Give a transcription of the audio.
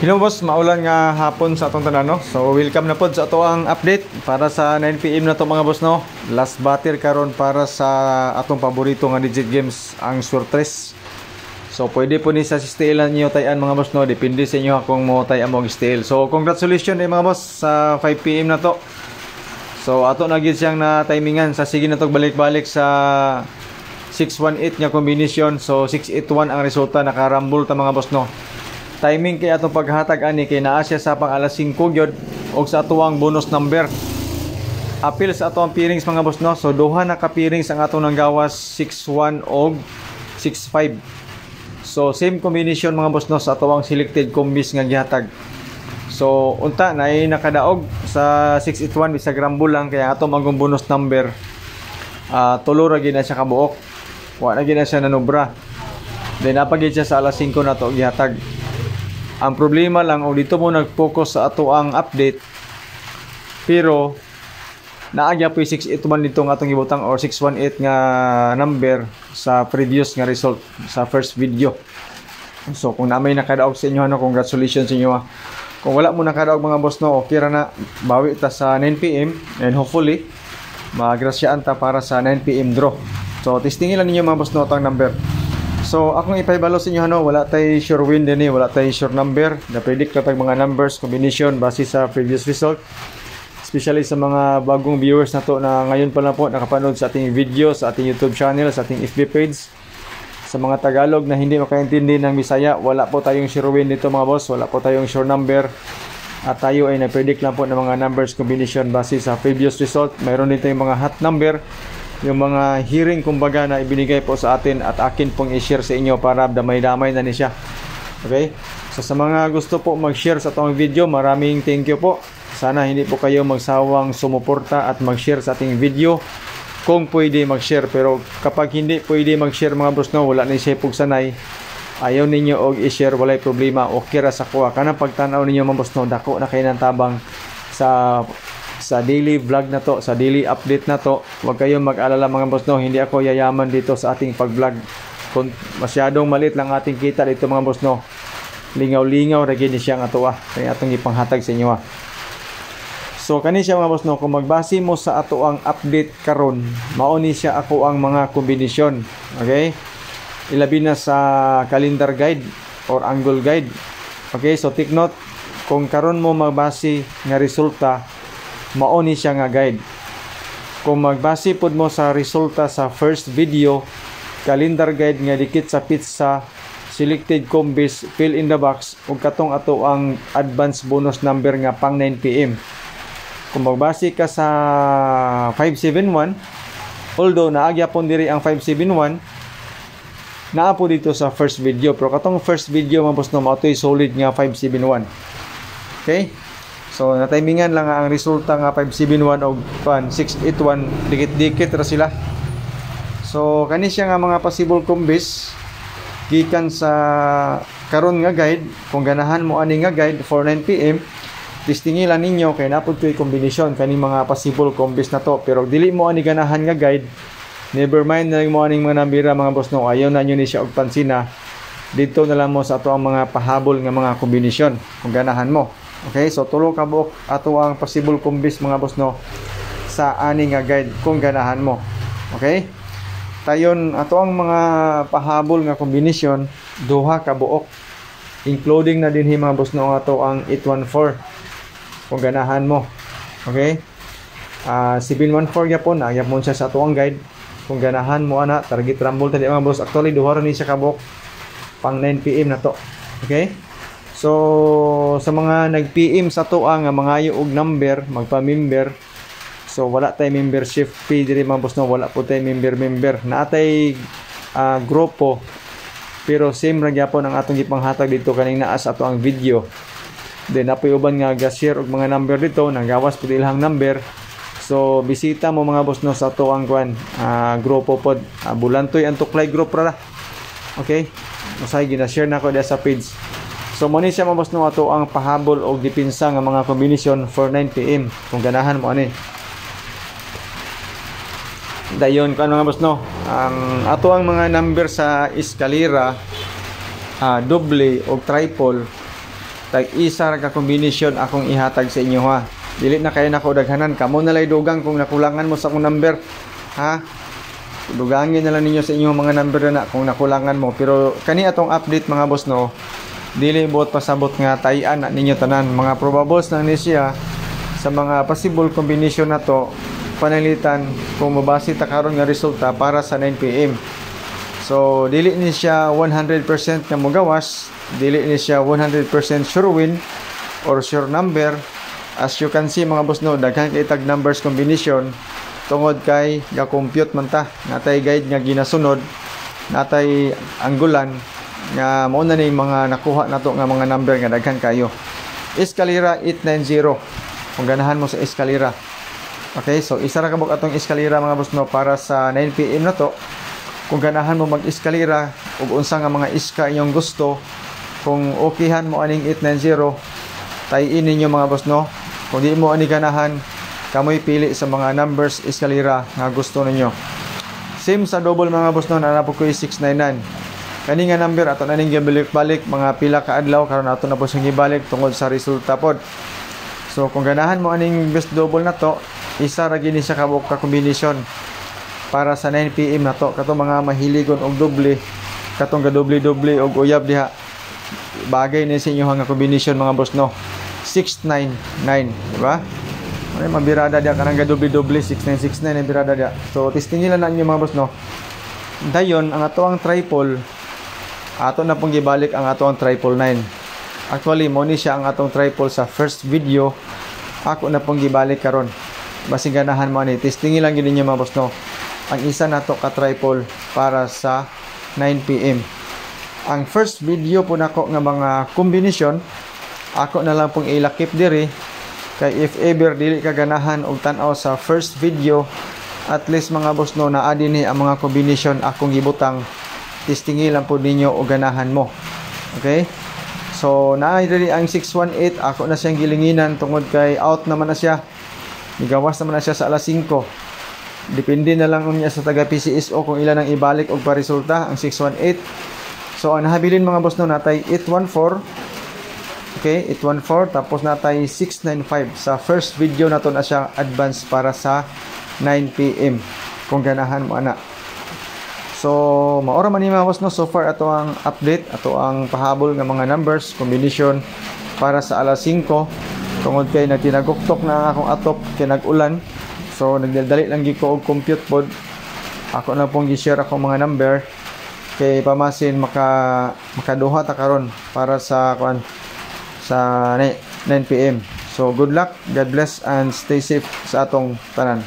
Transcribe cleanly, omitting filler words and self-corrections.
Hello boss, maulan nga hapon sa atong tanan no. So welcome na pod sa ato ang update para sa 9 PM na to mga boss no. Last batter karon para sa atong paborito nga digit games ang Surtres. So pwede po ni sa STL niyo tayan mga boss no, depende sa inyo kung mo tay among STL. So congratulations mga boss sa 5 PM na to. So ato na gid siyang na timingan sa sige na to balik-balik sa 618 nga combination. So 681 ang resulta, nakarambol ta mga boss no. Timing kay atong paghatag ani kay naa siya sa pang alas 5 gyud og sa atuang bonus number. Apil sa atong pairings mga boss no. So duha na ka pairings ang atong nanggawas 61 og 65. So same combination mga boss no sa atuang selected combis nga gihatag. So unta na ay nakadaog sa 681 bisag rambol lang kaya atong magong bonus number tulo ra gid na siya kabuok. Wa na gid na siya nanubra. Then napagid siya sa alas 5 na to gihatag. Ang problema lang, o dito mo nag-focus sa ato ang update, pero naagya po yung 681 dito nga atong gibutang or 618 nga number sa previous nga result sa first video. So kung na may nakadaog sa inyo, congratulations sa inyo. Kung wala mo nakadaog mga boss no, okay ra na, bawi ta sa 9 PM and hopefully magrasyaan ta para sa 9 PM draw. So testingin lang ninyo mga boss no atong number. So akong ipaibalo sa inyo wala tay sure win din wala tay sure number. Na-predict lang tag mga numbers combination base sa previous result. Especially sa mga bagong viewers na to na ngayon pa lang po nakapanood sa ating video, sa ating YouTube channel, sa ating FB page. Sa mga Tagalog na hindi makaintindi ng Bisaya, wala po tayong sure win dito mga boss, wala po tayong sure number. At tayo ay na-predict lang po ng mga numbers combination base sa previous result. Mayroon din tayong mga hot number, yung mga hearing kumbaga na ibinigay po sa atin at akin pong i-share sa inyo para damay-damay na ni siya. Okay? So sa mga gusto po mag-share sa itong video, maraming thank you po. Sana hindi po kayo magsawang sumuporta at mag-share sa ating video kung pwede mag-share. Pero kapag hindi pwede mag-share mga bros no, wala na siya pugsanay, ayaw ninyo og i-share, walay problema, okay ra sa kuha. Kanang pagtanaw ninyo mga bros no, dako na kayo ng tabang sa daily vlog na to, sa daily update na to. Huwag kayong mag-alala mga boss no, hindi ako yayaman dito sa ating pag-vlog. Kung masyadong maliit lang ating kita dito mga boss no, lingaw-lingaw ra gid siya nga ato kaya atong ipanghatag sa inyo So kani siya mga boss no, kung magbase mo sa ato ang update karon, mao ni siya ako ang mga kombinasyon. Okay? Ilabi na sa calendar guide or angle guide. Okay, so take note, kung karon mo magbase nga resulta, mao ni siya nga guide. Kung magbase pod mo sa resulta sa first video, calendar guide nga dikit sa pizza, selected combis, fill in the box, ug katong ato ang advance bonus number nga pang 9 PM. Kung magbase ka sa 571, although naagya pon diri ang 571, naa po dito sa first video, pero katong first video mabos no mao toy solid nga 571. Okay? So natimingan lang ang resulta nga 571 og 681, dikit-dikit ra sila. So kani siya nga mga possible combis gikan sa karon nga guide. Kung ganahan mo ani nga guide for 9 PM, testingin lang ninyo kay napud toy combination kani mga possible combis na to. Pero dili mo ani ganahan nga guide, never mind na mo aning mga nambira mga boss no, ayaw na nyo ni siya og pansina. Dito na lang mo sa ato ang mga pahabol nga mga kombinasyon kung ganahan mo. Okay, so tulo ka buok ato ang possible combis mga boss no sa ani nga guide kung ganahan mo. Okay? Tayon ato ang mga pahabol nga kombinasyon, duha ka buok. Including na dinhi mga boss no ato ang 814 kung ganahan mo. Okay? 714 gyapon, nagyapon siya sa ato ang guide. Kung ganahan mo ana, target rumble tadi mga boss. Actually duha ra ni siya ka buok pang 9 PM na to. Okay? So sa mga nag-PM sa to ang mga og number, magpa-member. So wala tay membership fee diri mga boss no, wala po tay member. Naatay grupo, pero same ra gyapon ang atong gipanghatag dito kaning naa sa ato ang video. Then napoy uban nga ga-share og mga number dito, nagawas pud ilang number. So bisita mo mga boss no sa ato ang grupo pod. Bulantoy ang tuklay group ra. Okay? Usay gina-share na ko diha sa page. So mo ni siya mga boss no ato ang pahabol o depensa nga mga combination for 9 PM kung ganahan mo ani. Dayon kan mga boss no, ang ato ang mga number sa eskalera, doble o triple, tag isa ra ka kombinasyon akong ihatag sa inyo ha. Dili na kay nako daghanan, kamo na lay dugang kung nakulangan mo sa akong number ha. Dugangin na lang ninyo sa inyong mga number na kung nakulangan mo. Pero kani atong update mga boss no, dili buot pasabot nga tayan na ninyo tanan. Mga probables lang ni siya sa mga possible combination na to, panalitan kung mabase ta karon nga resulta para sa 9 PM. So dili ni siya 100% na mogawas, dili ni siya 100% sure win or sure number. As you can see mga boss no, daghan kay tag numbers combination tungod kay ga-compute man ta, natay guide nga ginasunod, natay anggulan nga mao na ni mga nakuha nato nga mga number nga daghan kayo. Escalera 890 kung ganahan mo sa escalera. Okay, so isa ra kabuk atong escalera mga boss no para sa 9 PM na to. Kung ganahan mo mag-escalera ug unsa nga mga iska inyong gusto, kung okayhan mo aning 890, tay-in ninyo mga boss no. Kung di mo ani ganahan, kamoy pili sa mga numbers escalera nga gusto ninyo. Same sa double mga boss no, nanapo ko 699. Kani nga number ato na ning gibalik-balik mga pila ka adlaw karon ato na po siyang gibalik tungod sa resulta pod. So kung ganahan mo aning best double na to, isa ra gini siya kabuk ka kombinasyon para sa 9 PM na to. Kato mga mahiligon og doble, katong gadoble-doble og uyab diha, bagay ni sa inyo nga kombinasyon mga boss no. 699, di ba? Ay mabirada dia kanang gadoble-doble 6969 ang birada dia. So testing nila na inyo mga boss no. Dayon ang ato ang triple, ato na pong gibalik ang ato ang 999. Actually mo ni siya ang atong triple sa first video, ako na pong gibalik karon. Basi ganahan mo ni testing lang gid ninyo mga boss no. Ang isa nato ka triple para sa 9 PM. Ang first video po nako nga mga kombinasyon, ako na lang pong ilakip diri kay if ever dili ka ganahan og tan-aw sa first video, at least mga boss no naa dinhi ang mga kombinasyon akong gibutang, testingi lang po ninyo og ganahan mo. Okay? So naa diri ang 618, ako na siyang gilinginan tungod kay out naman na siya. Migawas naman na siya sa alas 5. Depende na lang niya sa taga PCSO kung ilan ang ibalik og paresulta ang 618. So ang nahabilin mga boss no natay 814. Okay, 814 tapos natay 695. Sa first video nato na siya advance para sa 9 PM kung ganahan mo ana. So maora man ni mga boss no, so far ato ang update, ato ang pahabol nga mga numbers combination para sa alas 5 tungod kay nagtinaguktok na akong atop kay nag-ulan. So nagdali lang gi ko og compute pod. Ako na pong gi-share ako mga number kay pamasin makaduha ta karon para sa sa 9 PM. So good luck, God bless and stay safe sa atong tanan.